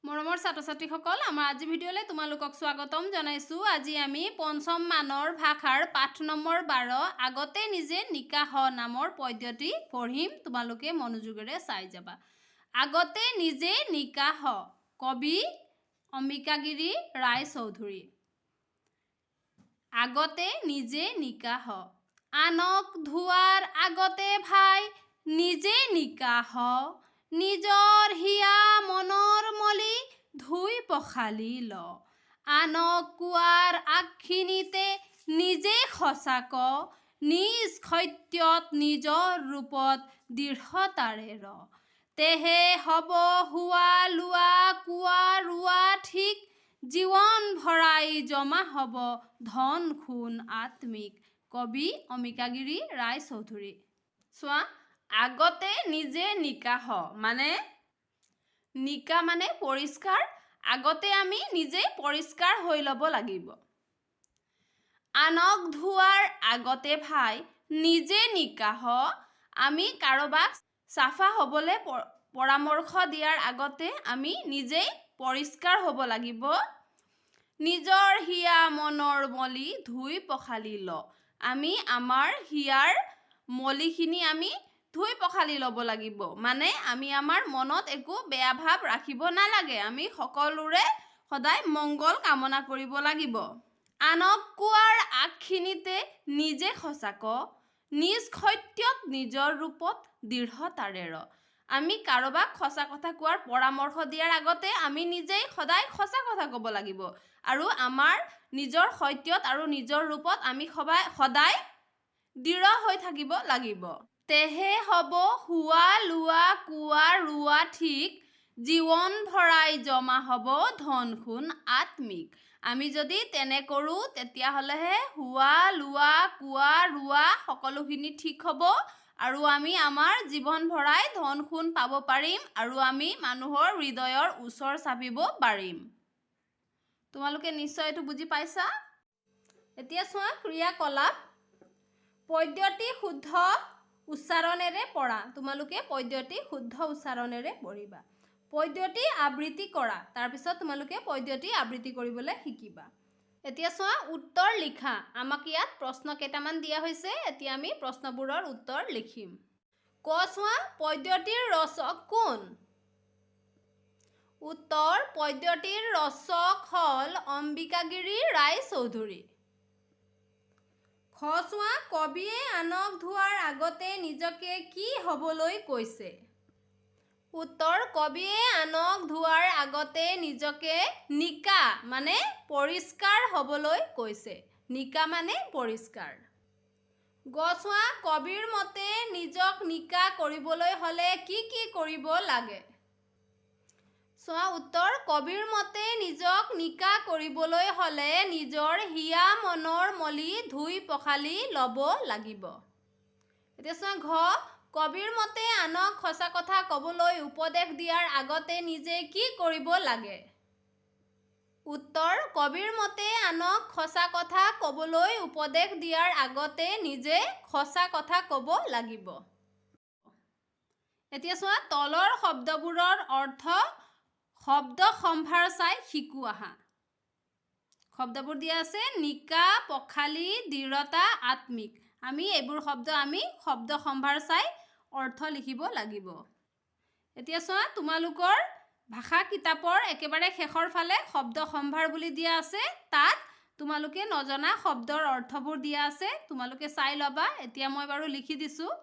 মৰমৰ ছাত্ৰ-ছাত্ৰীসকল, আমাৰ আজি ভিডিঅ'লৈ তোমালোকক স্বাগতম জনাইছোঁ। আজি আমি পঞ্চম মানৰ ভাষাৰ পাঠ নম্বৰ 12 আগতে নিজে নিকাহ নামৰ পদ্যটি পঢ়িম। তোমালোকে মনোযোগেৰে চাই যাবা। আগতে নিজে নিকাহ, কবি অম্বিকাগিৰি ৰায়চৌধুৰী। আগতে নিজে নিকাহ, আনক ধোৱাৰ আগতে ভাই নিজে নিকাহ, নিজৰ হিয়া মনৰ মলি ধুই পখালি ল, আনক কোৱাৰ আগখিনিতে নিজে সঁচাক, নিজ সত্যত নিজৰ ৰূপত দৃঢ়তাৰে ৰ, তেহে হ'ব হোৱা লোৱা কোৱা ৰোৱা ঠিক, জীৱন ভৰাই জমা হ'ব ধন সোণ আত্মিক। কবি অম্বিকাগিৰি ৰায়চৌধুৰী। চোৱা, আগতে নিজে নিকাহ মানে নিকা মানে পৰিষ্কাৰ। আগতে আমি নিজে পৰিষ্কাৰ হৈ ল'ব লাগিব। আনক ধোৱাৰ আগতে ভাই নিজে নিকাহ, আমি কাৰোবাক চাফা হ'বলৈ পৰামৰ্শ দিয়াৰ আগতে আমি নিজেই পৰিষ্কাৰ হ'ব লাগিব। নিজৰ হিয়া মনৰ মলি ধুই পখালি ল, আমি আমাৰ হিয়াৰ মলিখিনি আমি ধুই পখালি ল'ব লাগিব। মানে আমি আমাৰ মনত একো বেয়া ভাৱ ৰাখিব নালাগে। আমি সকলোৰে সদায় মংগল কামনা কৰিব লাগিব। আনক কোৱাৰ আগখিনিতে নিজে সঁচাক, নিজ সত্যত নিজৰ ৰূপত দৃঢ়তাৰে ৰ, আমি কাৰোবাক সঁচা কথা কোৱাৰ পৰামৰ্শ দিয়াৰ আগতে আমি নিজেই সদায় সঁচা কথা ক'ব লাগিব আৰু আমাৰ নিজৰ সত্যত আৰু নিজৰ ৰূপত আমি সদায় দৃঢ় হৈ থাকিব লাগিব। তেহে হ'ব হোৱা লোৱা কোৱা ৰোৱা ঠিক, জীৱন ভৰাই জমা হ'ব ধন সোণ আত্মিক। আমি যদি তেনে কৰোঁ তেতিয়াহ'লেহে হোৱা লোৱা কোৱা ৰোৱা সকলোখিনি ঠিক হ'ব আৰু আমি আমাৰ জীৱন ভৰাই ধন সোণ পাব পাৰিম আৰু আমি মানুহৰ হৃদয়ৰ ওচৰ চাপিব পাৰিম। তোমালোকে নিশ্চয় এইটো বুজি পাইছা। এতিয়া চোৱা ক্ৰিয়াকলাপ। পদ্যটি শুদ্ধ উচ্চাৰণেৰে পঢ়া। তোমালোকে পদ্যটি শুদ্ধ উচ্চাৰণেৰে পঢ়িবা। পদ্যটি আবৃত্তি কৰা। তাৰপিছত তোমালোকে পদ্যটি আবৃত্তি কৰিবলৈ শিকিবা। এতিয়া চোৱা উত্তৰ লিখা। আমাক ইয়াত প্ৰশ্ন কেইটামান দিয়া হৈছে। এতিয়া আমি প্ৰশ্নবোৰৰ উত্তৰ লিখিম। চোৱা পদ্যটিৰ ৰচক কোন? উত্তৰ, পদ্যটিৰ ৰচক হ'ল অম্বিকাগিৰি ৰায়চৌধুৰী। চোৱা কবিয়ে আনক ধোৱাৰ আগতে নিজকে কি হ'বলৈ কৈছে? উত্তৰ, কবিয়ে আনক ধোৱাৰ আগতে নিজকে নিকা মানে পৰিষ্কাৰ হ'বলৈ কৈছে। নিকা মানে পৰিষ্কাৰ। চোৱা কবিৰ মতে নিজক নিকা কৰিবলৈ হ'লে কি কি কৰিব লাগে? চোৱা উত্তৰ, কবিৰ মতে নিজক নিকা কৰিবলৈ হ'লে নিজৰ হিয়া মনৰ মলি ধুই পখালি ল'ব লাগিব। এতিয়া চোৱা কবিৰ মতে আনক সঁচা কথা ক'বলৈ উপদেশ দিয়াৰ আগতে নিজে কি কৰিব লাগে? উত্তৰ, কবিৰ মতে আনক সঁচা কথা ক'বলৈ উপদেশ দিয়াৰ আগতে নিজে সঁচা কথা ক'ব লাগিব। এতিয়া চোৱা তলৰ শব্দবোৰৰ অৰ্থ শব্দ সম্ভাৰ চাই শিকো আহা। শব্দবোৰ দিয়া আছে নিকা, পখালি, দৃঢ়তা, আত্মিক। আমি এইবোৰ শব্দ সম্ভাৰ চাই অৰ্থ লিখিব লাগিব। এতিয়া চোৱা তোমালোকৰ ভাষা কিতাপৰ একেবাৰে শেষৰ ফালে শব্দ সম্ভাৰ বুলি দিয়া আছে। তাত তোমালোকে নজনা শব্দৰ অৰ্থবোৰ দিয়া আছে। তোমালোকে চাই ল'বা। এতিয়া মই বাৰু লিখি দিছোঁ।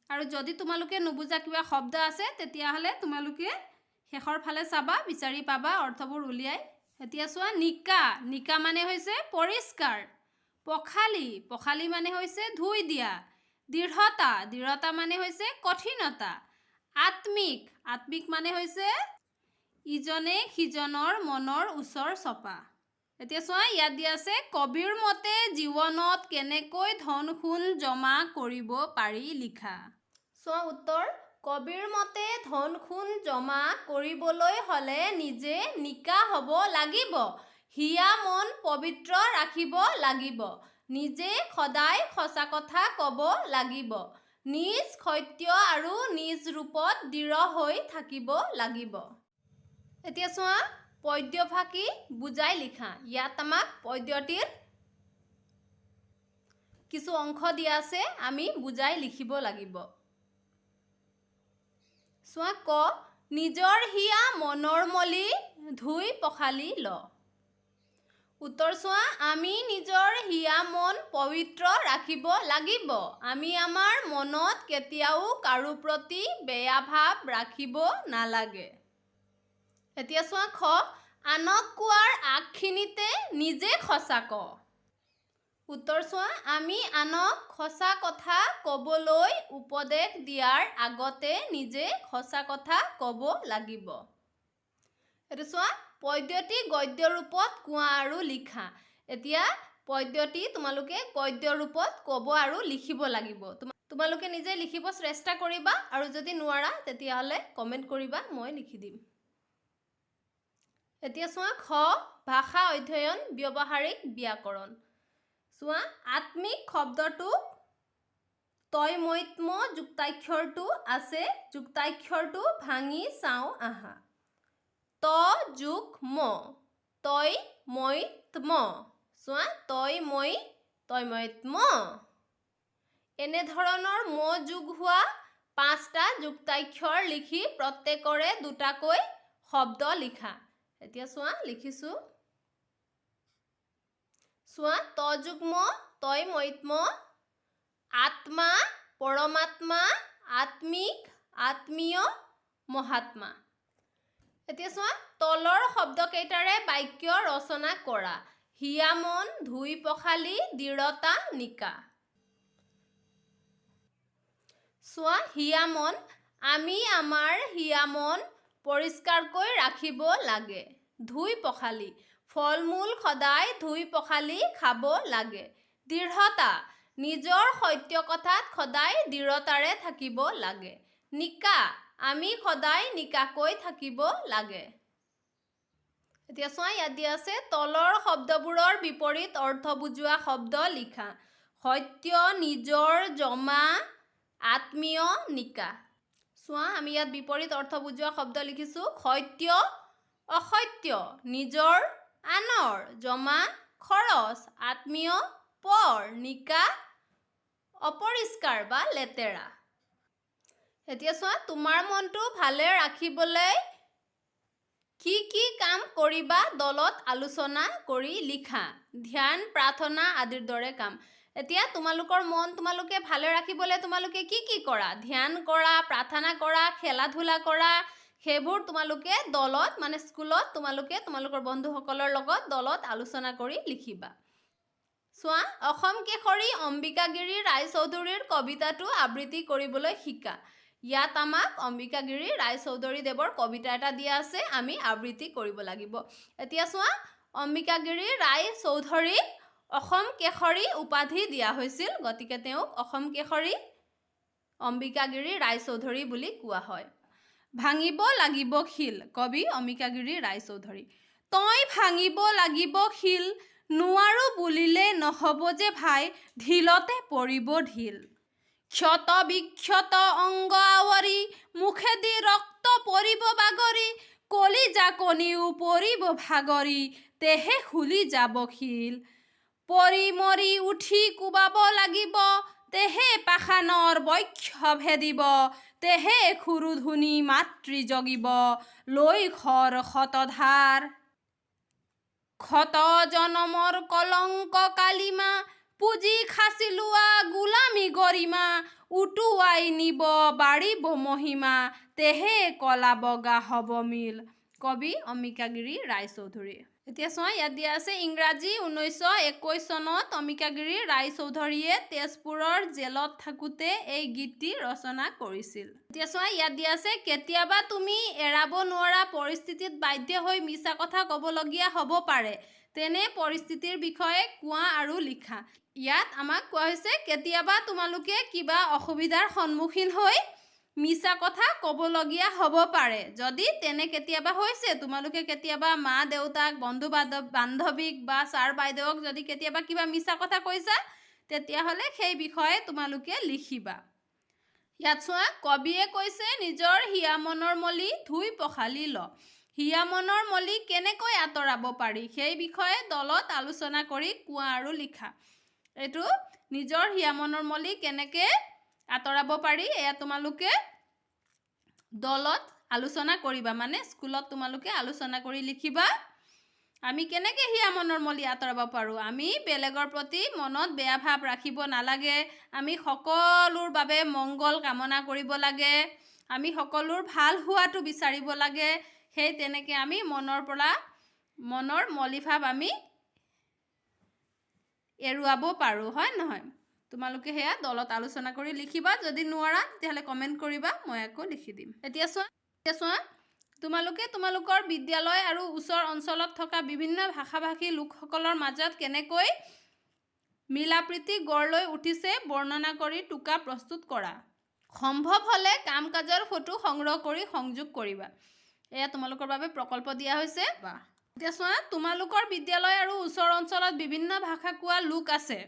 আৰু যদি তোমালোকে নুবুজা কিবা শব্দ আছে তেতিয়াহ'লে তোমালোকে শেষৰ ফালে চাবা, বিচাৰি পাবা অৰ্থবোৰ উলিয়াই। এতিয়া চোৱা নিকা, নিকা মানে হৈছে পৰিষ্কাৰ। পখালি, পখালি মানে হৈছে ধুই দিয়া। দৃঢ়তা, দৃঢ়তা মানে হৈছে কঠিনতা। আত্মিক, আত্মিক মানে হৈছে ইজনে সিজনৰ মনৰ ওচৰ চপা। এতিয়া চোৱা ইয়াত দিয়া আছে কবিৰ মতে জীৱনত কেনেকৈ ধন সোণ জমা কৰিব পাৰি লিখা। চোৱা উত্তৰ, কবিৰ মতে ধন সোণ জমা কৰিবলৈ হ'লে নিজে নিকা হ'ব লাগিব। হিয়া মন পবিত্ৰ ৰাখিব লাগিব। নিজে সদায় সঁচা কথা ক'ব লাগিব। নিজ সত্য আৰু নিজ ৰূপত দৃঢ় হৈ থাকিব লাগিব। এতিয়া চোৱা পদ্যফাকি বুজাই লিখা। ইয়াত আমাক পদ্যটিৰ কিছু অংশ দিয়া আছে, আমি বুজাই লিখিব লাগিব। চোৱা ক নিজৰ হিয়া মনৰ মলি ধুই পখালি ল। উত্তৰ চোৱা আমি নিজৰ হিয়া মন পবিত্ৰ ৰাখিব লাগিব। আমি আমাৰ মনত কেতিয়াও কাৰো প্ৰতি বেয়া ভাৱ ৰাখিব নালাগে। এতিয়া চোৱা খ আনক কোৱাৰ আগখিনিতে নিজে সঁচা ক। উত্তৰ চোৱা আমি আনক সঁচা কথা ক'বলৈ উপদেশ দিয়াৰ আগতে নিজে সঁচা কথা ক'ব লাগিব। এইটো চোৱা পদ্যটি গদ্য ৰূপত কোৱা আৰু লিখা। এতিয়া পদ্যটি তোমালোকে গদ্য ৰূপত ক'ব আৰু লিখিব লাগিব। তোমালোকে নিজে লিখিব চেষ্টা কৰিবা আৰু যদি নোৱাৰা তেতিয়াহ'লে কমেণ্ট কৰিবা, মই লিখি দিম। এতিয়া চোৱা খ ভাষা অধ্যয়ন ব্যৱহাৰিক ব্যাকৰণ। চোৱা আত্মিক শব্দটো তৈময়ত্ম যুক্তাক্ষৰটো আছে, যুক্তাক্ষৰটো ভাঙি চাওঁ আহা। ত যোগ ম তৈময়ত্ম। চোৱা তৈময়ত্ম। এনেধৰণৰ ম যোগ হোৱা 5টা যুক্তাক্ষৰ লিখি প্ৰত্যেকৰে 2টাকৈ শব্দ লিখা। এতিয়া চোৱা লিখিছোঁ। চোৱা ত যোগ ম তৈময়ত্ম, আত্মা পৰমাত্মা, আত্মিক আত্মীয়, মহাত্মা। এতিয়া চোৱা তলৰ শব্দকেইটাৰে বাক্য ৰচনা কৰা। হিয়া মন ধুই পখালি দৃঢ়তা নিকা। চোৱা হিয়া মন আমি আমাৰ হিয়া মন পৰিষ্কাৰকৈ ৰাখিব লাগে। ধুই পখালি ফল মূল সদায় ধুই পখালি খাব লাগে। দৃঢ়তা নিজৰ সত্য কথাত সদায় দৃঢ়তাৰে থাকিব লাগে। নিকা আমি সদায় নিকাকৈ থাকিব লাগে। এতিয়া চোৱা ইয়াত দিয়া আছে তলৰ শব্দবোৰৰ বিপৰীত অৰ্থ বুজোৱা শব্দ লিখা। সত্য নিজৰ জমা আত্মীয় নিকা। চোৱা আমি ইয়াত বিপৰীত অৰ্থ বুজোৱা শব্দ লিখিছোঁ। সত্য অসত্য, নিজৰ আনৰ, জমা খৰচ, আত্মীয় পৰ, নিকা অপৰিষ্কাৰ বা লেতেৰা। এতিয়া চোৱা তোমাৰ মনটো ভালে ৰাখিবলৈ কি কি কাম কৰিবা দলত আলোচনা কৰি লিখা। ধ্যান প্ৰাৰ্থনা আদিৰ দৰে কাম। এতিয়া তোমালোকৰ মন তোমালোকে ভালে ৰাখিবলৈ তোমালোকে কি কি কৰা? ধ্যান কৰা, প্ৰাৰ্থনা কৰা, খেলা ধূলা কৰা, সেইবোৰ তোমালোকে দলত মানে স্কুলত তোমালোকে তোমালোকৰ বন্ধুসকলৰ লগত দলত আলোচনা কৰি লিখিবা। চোৱা অসম কেশৰী অম্বিকাগিৰি ৰায়চৌধুৰীৰ কবিতাটো আবৃত্তি কৰিবলৈ শিকা। ইয়াত আমাক অম্বিকাগিৰি ৰায়চৌধুৰীদেৱৰ কবিতা এটা দিয়া আছে, আমি আবৃত্তি কৰিব লাগিব। এতিয়া চোৱা অম্বিকাগিৰি ৰায়চৌধুৰীক অসম কেশৰী উপাধি দিয়া হৈছিল, গতিকে তেওঁক অসম কেশৰী অম্বিকাগিৰি ৰায়চৌধুৰী বুলি কোৱা হয়। ভাঙিব লাগিব শিল, কবি অম্বিকাগিৰি ৰায়চৌধুৰী। তই ভাঙিব লাগিব শিল, নোৱাৰো বুলিলে নহ'ব যে ভাই, ঢিলতে পৰিব ঢিল। ক্ষত বিক্ষত অংগ আৱৰি, মুখেদি ৰক্ত পৰিব বাগৰি, কলিজা কণিও পৰিব ভাগৰি, তেহে খুলি যাব শিল। পৰি মৰি উঠি কোবাব লাগিব, তেহে পাষাণৰ বক্ষ ভেদিব, তেহে খুৰুধুনি মাতৃ জগিব, লৈ খৰ শতধাৰ। ক্ষত জনমৰ কলংক কালিমা, পুঁজি খাচি লোৱা গোলামী গৰিমা, উটুৱাই নিব বাঢ়িব মহিমা, তেহে কলা বগা হ'ব মিল। কবি অম্বিকাগিৰি ৰায়চৌধুৰী। এতিয়া চোৱা ইয়াত দিয়া আছে ইংৰাজী 1921 চনত অম্বিকাগিৰি ৰায়চৌধুৰীয়ে তেজপুৰৰ জেলত থাকোঁতে এই গীতটি ৰচনা কৰিছিল। এতিয়া চোৱা ইয়াত দিয়া আছে কেতিয়াবা তুমি এৰাব নোৱাৰা পৰিস্থিতিত বাধ্য হৈ মিছা কথা ক'বলগীয়া হ'ব পাৰে, তেনে পৰিস্থিতিৰ বিষয়ে কোৱা আৰু লিখা। ইয়াত আমাক কোৱা হৈছে কেতিয়াবা তোমালোকে কিবা অসুবিধাৰ সন্মুখীন হৈ মিছা কথা ক'বলগীয়া হ'ব পাৰে। যদি তেনে কেতিয়াবা হৈছে, তোমালোকে কেতিয়াবা মা দেউতাক, বন্ধু বান্ধৱীক বা ছাৰ বাইদেউক যদি কেতিয়াবা কিবা মিছা কথা কৈছা, তেতিয়াহ'লে সেই বিষয়ে তোমালোকে লিখিবা। ইয়াত চোৱা কবিয়ে কৈছে নিজৰ হিয়া মনৰ মলি ধুই পখালি ল। হিয়া মনৰ মলি কেনেকৈ আঁতৰাব পাৰি সেই বিষয়ে দলত আলোচনা কৰি কোৱা আৰু লিখা। এইটো নিজৰ হিয়া মনৰ মলি কেনেকৈ আঁতৰাব পাৰি এয়া তোমালোকে দলত আলোচনা কৰিবা, মানে স্কুলত তোমালোকে আলোচনা কৰি লিখিবা। আমি কেনেকৈ হিয়া মনৰ মলি আঁতৰাব পাৰোঁ? আমি বেলেগৰ প্ৰতি মনত বেয়া ভাৱ ৰাখিব নালাগে। আমি সকলোৰ বাবে মংগল কামনা কৰিব লাগে। আমি সকলোৰ ভাল হোৱাটো বিচাৰিব লাগে। সেই তেনেকৈ আমি মনৰ মলি ভাৱ আমি এৰুৱাব পাৰোঁ, হয় নহয়? তোমালোকে সেয়া দলত আলোচনা কৰি লিখিবা। যদি নোৱাৰা তেতিয়াহ'লে কমেণ্ট কৰিবা, মই আকৌ লিখি দিম। এতিয়া চোৱা তোমালোকে তোমালোকৰ বিদ্যালয় আৰু ওচৰ অঞ্চলত থকা বিভিন্ন ভাষা-ভাষী লোকসকলৰ মাজত কেনেকৈ মিলাপ্ৰীতি গঢ় লৈ উঠিছে বৰ্ণনা কৰি টোকা প্ৰস্তুত কৰা। সম্ভৱ হ'লে কাম-কাজৰ ফটো সংগ্ৰহ কৰি সংযোগ কৰিবা। এয়া তোমালোকৰ বাবে প্ৰকল্প দিয়া হৈছে। এতিয়া চোৱা তোমালোকৰ বিদ্যালয় আৰু ওচৰ অঞ্চলত বিভিন্ন ভাষা কোৱা লোক আছে।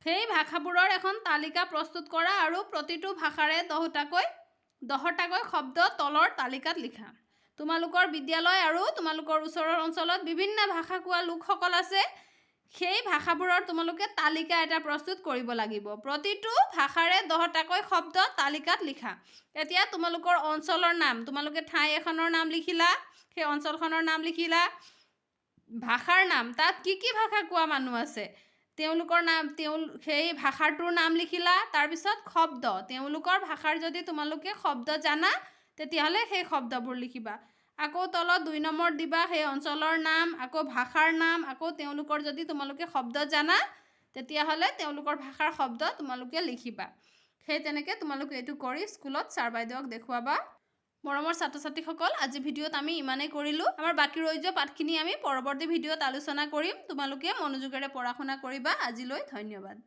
সেই ভাষাবোৰৰ এখন তালিকা প্ৰস্তুত কৰা আৰু প্ৰতিটো ভাষাৰে 10টাকৈ শব্দ তলৰ তালিকাত লিখা। তোমালোকৰ বিদ্যালয় আৰু তোমালোকৰ ওচৰৰ অঞ্চলত বিভিন্ন ভাষা কোৱা লোকসকল আছে। সেই ভাষাবোৰৰ তোমালোকে তালিকা এটা প্ৰস্তুত কৰিব লাগিব। প্ৰতিটো ভাষাৰে 10টাকৈ শব্দ তালিকাত লিখা। এতিয়া তোমালোকৰ অঞ্চলৰ নাম, তোমালোকে ঠাই এখনৰ নাম লিখিলা, সেই অঞ্চলখনৰ নাম লিখিলা। ভাষাৰ নাম, তাত কি ভাষা কোৱা মানুহ আছে তেওঁলোকৰ নাম, সেই ভাষাটোৰ নাম লিখিলা। তাৰপিছত শব্দ, তেওঁলোকৰ ভাষাৰ যদি তোমালোকে শব্দ জানা তেতিয়াহ'লে সেই শব্দবোৰ লিখিবা। আকৌ তলত 2 নম্বৰত দিবা সেই অঞ্চলৰ নাম, আকৌ ভাষাৰ নাম, আকৌ তেওঁলোকৰ যদি তোমালোকে শব্দ জানা তেতিয়াহ'লে তেওঁলোকৰ ভাষাৰ শব্দ তোমালোকে লিখিবা। সেই তেনেকৈ তোমালোকে এইটো কৰি স্কুলত ছাৰ বাইদেউক দেখুৱাবা। মৰমৰ ছাত্ৰ-ছাত্ৰীসকল, আজি ভিডিঅ'ত আমি ইমানেই কৰিলোঁ। আমাৰ বাকী ৰৈ যোৱা পাঠখিনি আমি পৰৱৰ্তী ভিডিঅ'ত আলোচনা কৰিম। তোমালোকে মনোযোগেৰে পঢ়া শুনা কৰিবা। আজিলৈ ধন্যবাদ।